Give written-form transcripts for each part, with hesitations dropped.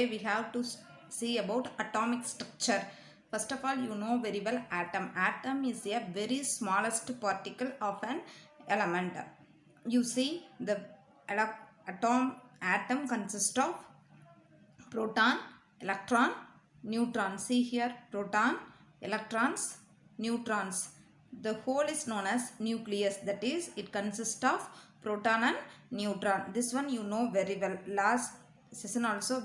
Today we have to see about atomic structure. First of all, you know very well atom. Atom is a very smallest particle of an element. You see the atom consists of proton, electron, neutron. See here, proton, electrons, neutrons. The whole is known as nucleus. That is, it consists of proton and neutron. This one you know very well. Last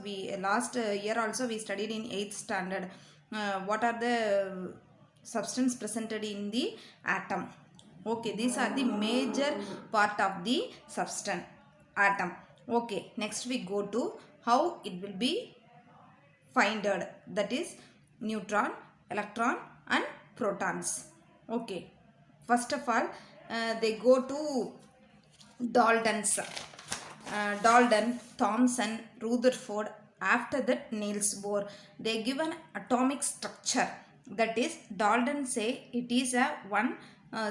year also we studied in 8th standard. What are the substance presented in the atom? Okay, these are the major part of the substance atom. Okay, next we go to how it will be finded, that is neutron, electron and protons. Okay, first of all they go to Dalton's Dalton, Thomson, Rutherford, after that Niels Bohr. They give an atomic structure, that is Dalton say it is a one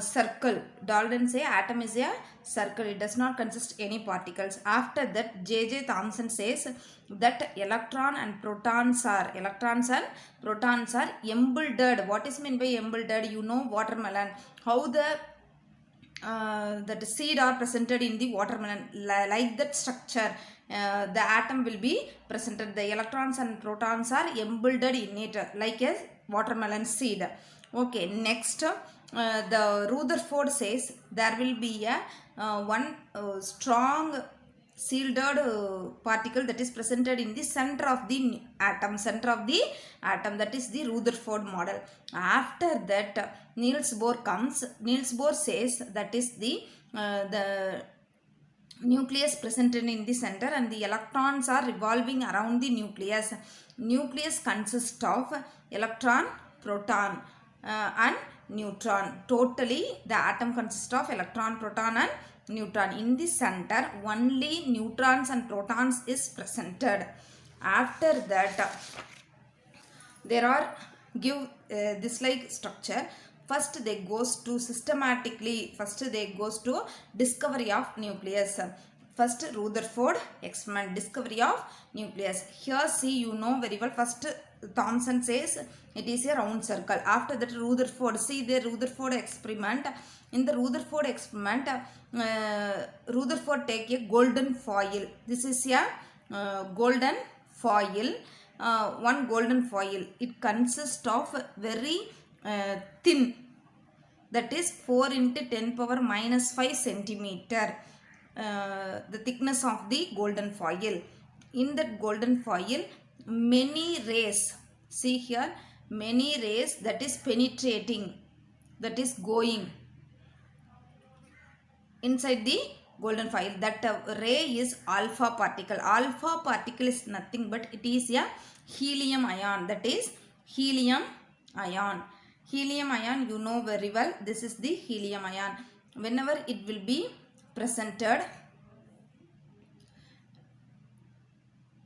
circle. Dalton say atom is a circle, it does not consist any particles. After that J.J. Thomson says that electrons and protons are embedded. What is meant by embedded? You know watermelon, how that seed are presented in the watermelon, like that structure the atom will be presented. The electrons and protons are embedded in it like a watermelon seed. Okay, next the Rutherford says there will be a one strong sealed particle that is presented in the center of the atom, that is the Rutherford model. After that Niels Bohr comes. Niels Bohr says that is the nucleus presented in the center and the electrons are revolving around the nucleus. Nucleus consists of electron, proton and neutron. Totally the atom consists of electron, proton and neutron. In the center only neutrons and protons is presented. After that there are give this like structure. First they goes to discovery of nucleus. First Rutherford experiment, discovery of nucleus. Here see, you know very well, first Thomson says it is a round circle. After that Rutherford, see the Rutherford experiment. In the Rutherford experiment Rutherford take a golden foil. This is a golden foil. One golden foil, it consists of very thin, that is 4 into 10 power minus 5 centimeter, the thickness of the golden foil. In that golden foil many rays, see here, many rays that is penetrating, that is going inside the golden foil. That ray is alpha particle. Alpha particle is nothing but it is a helium ion, that is helium ion. Helium ion you know very well, this is the helium ion. Whenever it will be presented,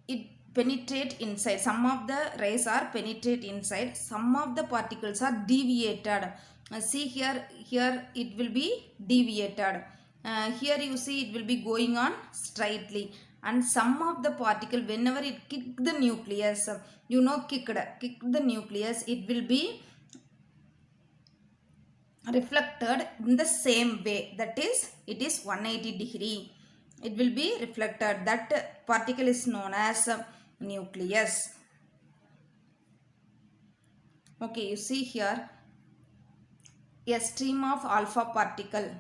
it penetrate inside. Some of the rays are penetrate inside, some of the particles are deviated. See here it will be deviated. Here you see it will be going on straightly, and some of the particle whenever it kick the nucleus, you know, kick the nucleus, it will be reflected in the same way, that is it is 180 degree, it will be reflected. That particle is known as nucleus. Okay, you see here a stream of alpha particle,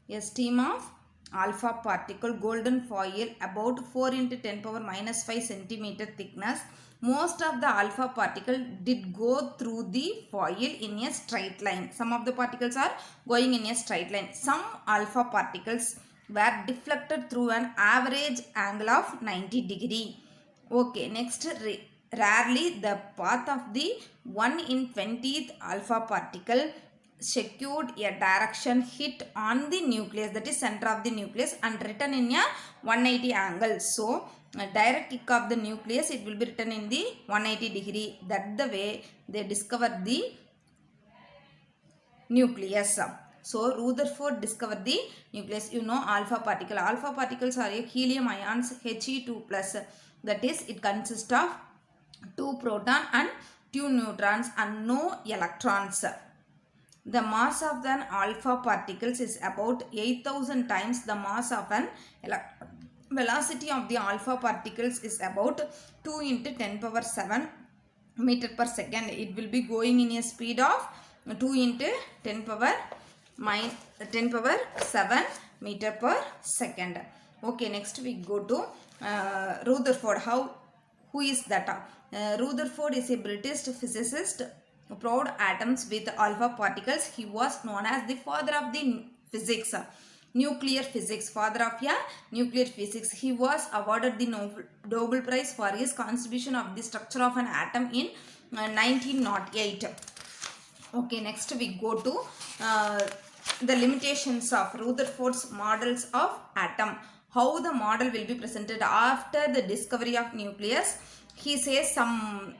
a stream of alpha particle, golden foil, about 4 into 10 power minus 5 centimeter thickness. Most of the alpha particle did go through the foil in a straight line. Some of the particles are going in a straight line. Some alpha particles were deflected through an average angle of 90 degree. Okay, next, rarely the path of the 1 in 20th alpha particle secured a direction hit on the nucleus, that is center of the nucleus, and written in a 180 angle. So a direct kick of the nucleus, it will be written in the 180 degree. That the way they discovered the nucleus. So Rutherford discovered the nucleus. You know alpha particle. Alpha particles are a helium ions He2 plus. That is, it consists of 2 proton and 2 neutrons and no electrons. The mass of an alpha particles is about 8,000 times the mass of an electron. Velocity of the alpha particles is about 2 into 10 power 7 meter per second. It will be going in a speed of 2 into 10 power 7 meter per second. Okay, next we go to Rutherford. Who is that? Rutherford is a British physicist who proved atoms with alpha particles. He was known as the father of the physics, nuclear physics, father of nuclear physics. He was awarded the Nobel Prize for his contribution of the structure of an atom in 1908. Okay, next we go to the limitations of Rutherford's models of atom. How the model will be presented after the discovery of nucleus. He says some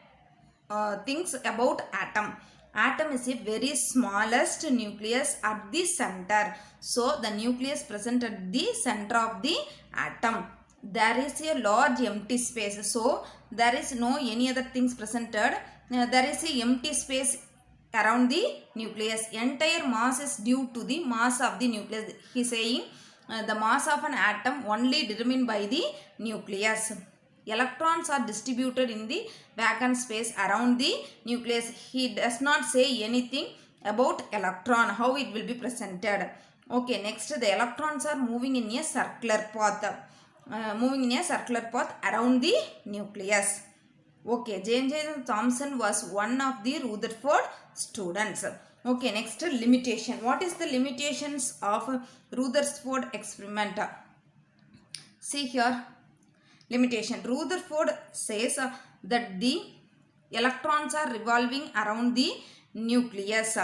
things about atom. Atom is a very smallest nucleus at the center. So the nucleus present at the center of the atom. There is a large empty space. So there is no any other things presented. There is a empty space around the nucleus. Entire mass is due to the mass of the nucleus. He is saying the mass of an atom only determined by the nucleus. Electrons are distributed in the vacant space around the nucleus. He does not say anything about electron, how it will be presented. Okay, next the electrons are moving in a circular path. Around the nucleus. Okay, J.J. Thomson was one of the Rutherford students. Okay, next limitation. What is the limitations of Rutherford experiment? See here. Limitation. Rutherford says that the electrons are revolving around the nucleus.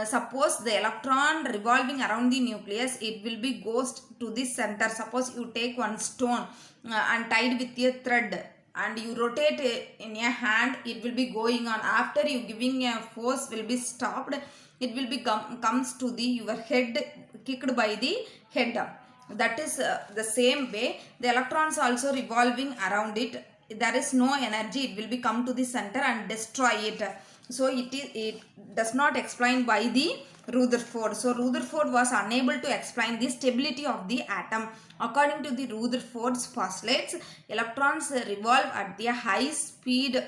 Suppose the electron revolving around the nucleus, it will be goes to the center. Suppose you take one stone and tied with a thread and you rotate it in your hand, it will be going on. After you giving a force will be stopped, it will be comes to the your head, kicked by the head. That is the same way the electrons also revolving around it. There is no energy, it will be come to the center and destroy it. So it does not explain by the Rutherford. So Rutherford was unable to explain the stability of the atom. According to the Rutherford's postulates, electrons revolve at a high speed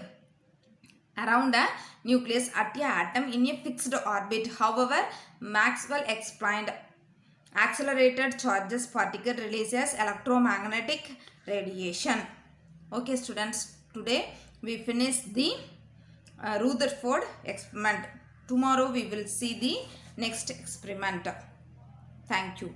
around a nucleus at a atom in a fixed orbit. However, Maxwell explained accelerated charges particle releases electromagnetic radiation. Okay students, today we finish the Rutherford experiment. Tomorrow we will see the next experiment. Thank you.